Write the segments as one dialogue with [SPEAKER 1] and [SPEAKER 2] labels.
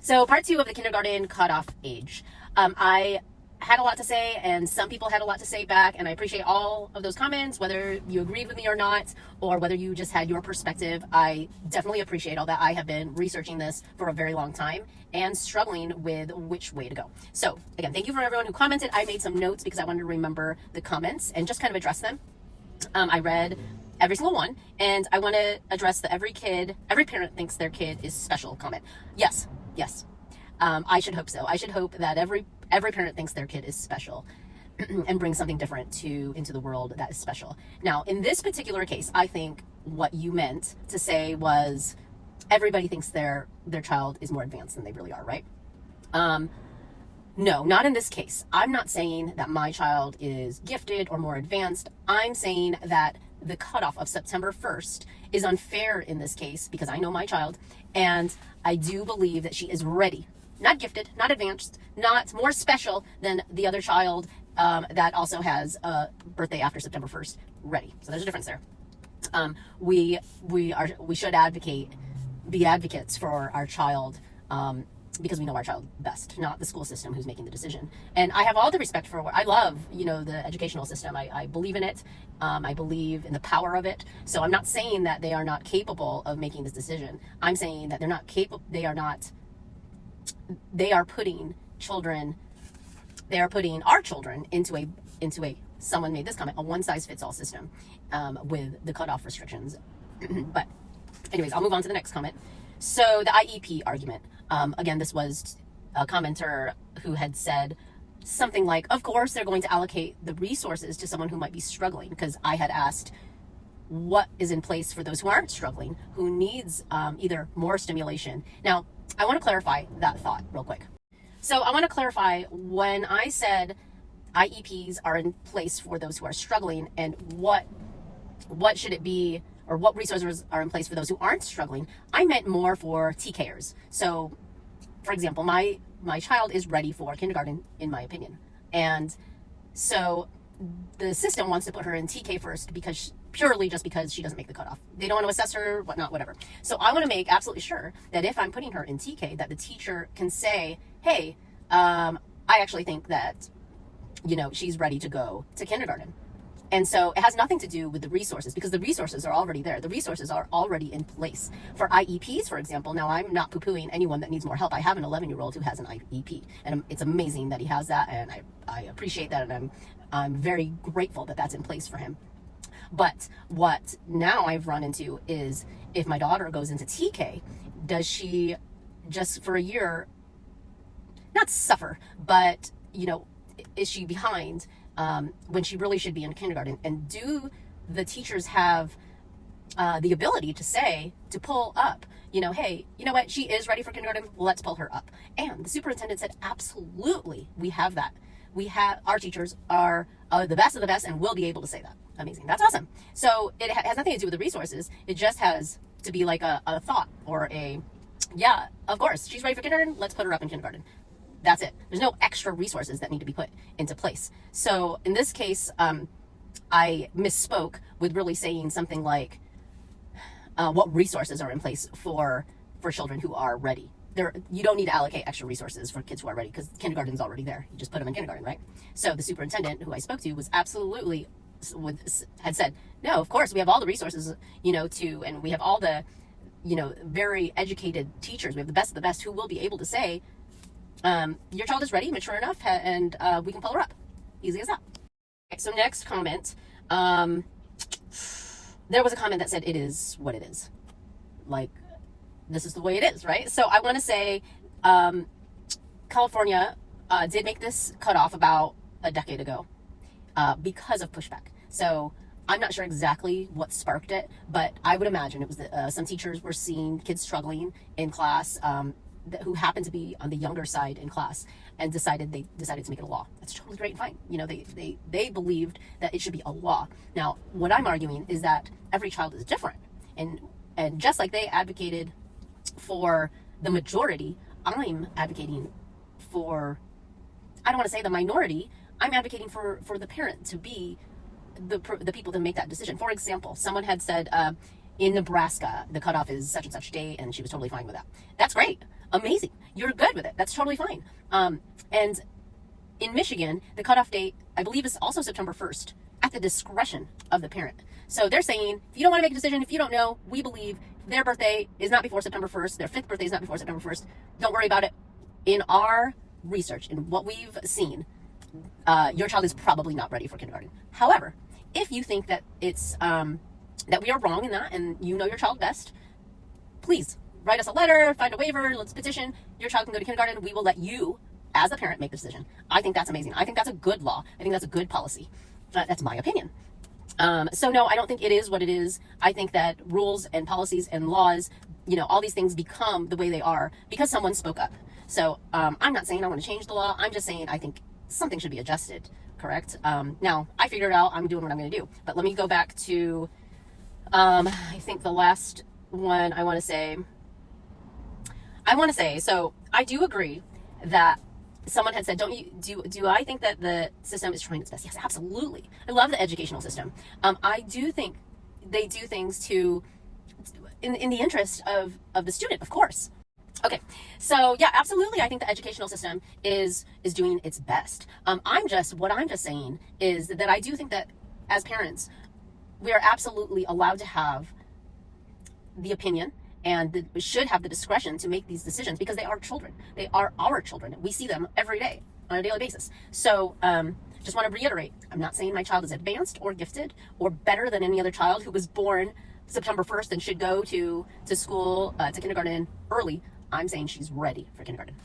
[SPEAKER 1] So part 2 of the kindergarten cutoff age. I had a lot to say, and some people had a lot to say back, and I appreciate all of those comments, whether you agreed with me or not, or whether you just had your perspective. I definitely appreciate all that. I have been researching this for a very long time and struggling with which way to go. So again, thank you for everyone who commented. I made some notes because I wanted to remember the comments and just kind of address them. I read every single one, and I want to address the every parent thinks their kid is special comment. Yes. I should hope so. I should hope that every parent thinks their kid is special and brings something different into the world that is special. Now, in this particular case, I think what you meant to say was everybody thinks their child is more advanced than they really are, right? No, not in this case. I'm not saying that my child is gifted or more advanced. I'm saying that the cutoff of September 1st is unfair in this case because I know my child, and I do believe that she is ready. Not gifted, not advanced, not more special than the other child that also has a birthday after September 1st. Ready. So there's a difference there. We should be advocates for our child because we know our child best, not the school system who's making the decision. And I have all the respect for I love, the educational system. I believe in it. I believe in the power of it. So I'm not saying that they are not capable of making this decision. I'm saying that they're not capable. They are putting our children into a someone made this comment, a one-size-fits-all system with the cutoff restrictions. But anyways, I'll move on to the next comment. So the IEP argument. Again, this was a commenter who had said something like, of course they're going to allocate the resources to someone who might be struggling, because I had asked what is in place for those who aren't struggling, who needs either more stimulation. Now, I want to clarify that thought real quick. So I want to clarify, when I said IEPs are in place for those who are struggling, and what should it be, or what resources are in place for those who aren't struggling, I meant more for TKers. So, for example, my child is ready for kindergarten, in my opinion. And so the system wants to put her in TK first purely just because she doesn't make the cutoff. They don't want to assess her, whatnot, whatever. So I want to make absolutely sure that if I'm putting her in TK, that the teacher can say, hey, I actually think that, she's ready to go to kindergarten. And so it has nothing to do with the resources, because the resources are already there. The resources are already in place. For IEPs, for example, now I'm not poo-pooing anyone that needs more help. I have an 11-year-old who has an IEP, and it's amazing that he has that, and I appreciate that, and I'm very grateful that that's in place for him. But what now I've run into is, if my daughter goes into TK, does she just for a year not suffer, but is she behind when she really should be in kindergarten? And do the teachers have the ability to pull up, hey, you know what, she is ready for kindergarten, let's pull her up. And the superintendent said, absolutely, we have that. Our teachers are the best of the best and will be able to say that. Amazing. That's awesome. So it has nothing to do with the resources. It just has to be like a thought, or yeah, of course, she's ready for kindergarten, let's put her up in kindergarten. That's it. There's no extra resources that need to be put into place. So in this case, I misspoke with really saying something like what resources are in place for children who are ready. You don't need to allocate extra resources for kids who are ready, because kindergarten's already there. You just put them in kindergarten, right? So the superintendent who I spoke to was absolutely had said, no, of course we have all the resources, and we have all the, very educated teachers. We have the best of the best who will be able to say, your child is ready, mature enough, and we can pull her up. Easy as that. Okay, so next comment. There was a comment that said, it is what it is. Like, this is the way it is, right? So I want to say, California did make this cutoff about a decade ago because of pushback. So I'm not sure exactly what sparked it, but I would imagine it was that some teachers were seeing kids struggling in class, who happened to be on the younger side in class, and decided to make it a law. That's totally great and fine. They believed that it should be a law. Now, what I'm arguing is that every child is different, and just like they advocated for the majority, I'm advocating for, I don't want to say the minority, I'm advocating for the parent to be the people to make that decision. For example, someone had said, in Nebraska, the cutoff is such and such date, and she was totally fine with that. That's great. Amazing. you're good with it. That's totally fine. And in Michigan, the cutoff date, I believe, is also September 1st at the discretion of the parent. So they're saying, if you don't want to make a decision, if you don't know, we believe their birthday is not before September 1st, their 5th birthday is not before September 1st. Don't worry about it. In our research, in what we've seen, your child is probably not ready for kindergarten. However, if you think that it's that we are wrong in that and you know your child best, please write us a letter, find a waiver, let's petition. Your child can go to kindergarten. We will let you, as a parent, make the decision. I think that's amazing. I think that's a good law. I think that's a good policy. That's my opinion. So no, I don't think it is what it is. I think that rules and policies and laws, all these things become the way they are because someone spoke up. So I'm not saying I want to change the law. I'm just saying I think something should be adjusted, correct? Now, I figured it out. I'm doing what I'm going to do. But let me go back to, I think the last one I want to say, so I do agree that someone had said, do I think that the system is trying its best? Yes, absolutely. I love the educational system. I do think they do things in the interest of the student, of course. Okay, so yeah, absolutely. I think the educational system is doing its best. What I'm just saying is that I do think that as parents, we are absolutely allowed to have the opinion and we should have the discretion to make these decisions because they are children. They are our children. We see them every day on a daily basis. So just want to reiterate, I'm not saying my child is advanced or gifted or better than any other child who was born September 1st and should go to school, to kindergarten early. I'm saying she's ready for kindergarten.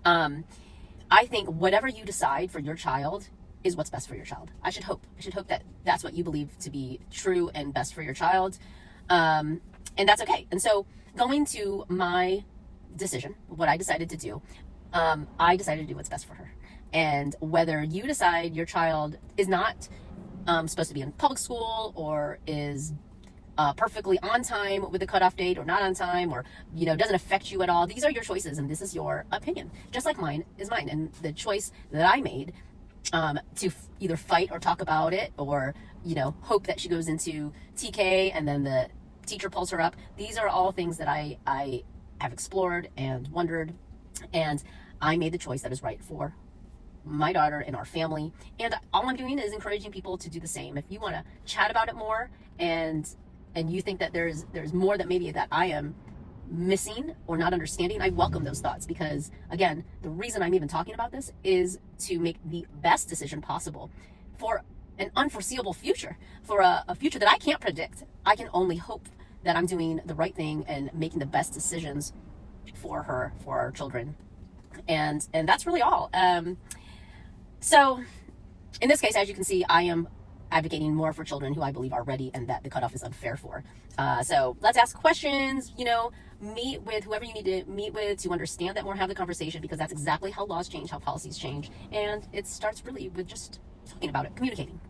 [SPEAKER 1] I think whatever you decide for your child is what's best for your child. I should hope that that's what you believe to be true and best for your child. And that's okay. And so going to my decision, what I decided to do, I decided to do what's best for her. And whether you decide your child is not supposed to be in public school or is perfectly on time with the cutoff date or not on time or, doesn't affect you at all, these are your choices and this is your opinion. Just like mine is mine. And the choice that I made to either fight or talk about it or, hope that she goes into TK and then the teacher pulls her up. These are all things that I have explored and wondered, and I made the choice that is right for my daughter and our family. And all I'm doing is encouraging people to do the same. If you want to chat about it more and you think that there's more that maybe that I am missing or not understanding, I welcome those thoughts because, again, the reason I'm even talking about this is to make the best decision possible for an unforeseeable future, for a future that I can't predict. I can only hope that I'm doing the right thing and making the best decisions for her, for our children. And that's really all. So in this case, as you can see, I am advocating more for children who I believe are ready and that the cutoff is unfair for. So let's ask questions, meet with whoever you need to meet with to understand that more, have the conversation, because that's exactly how laws change, how policies change. And it starts really with just talking about it, communicating.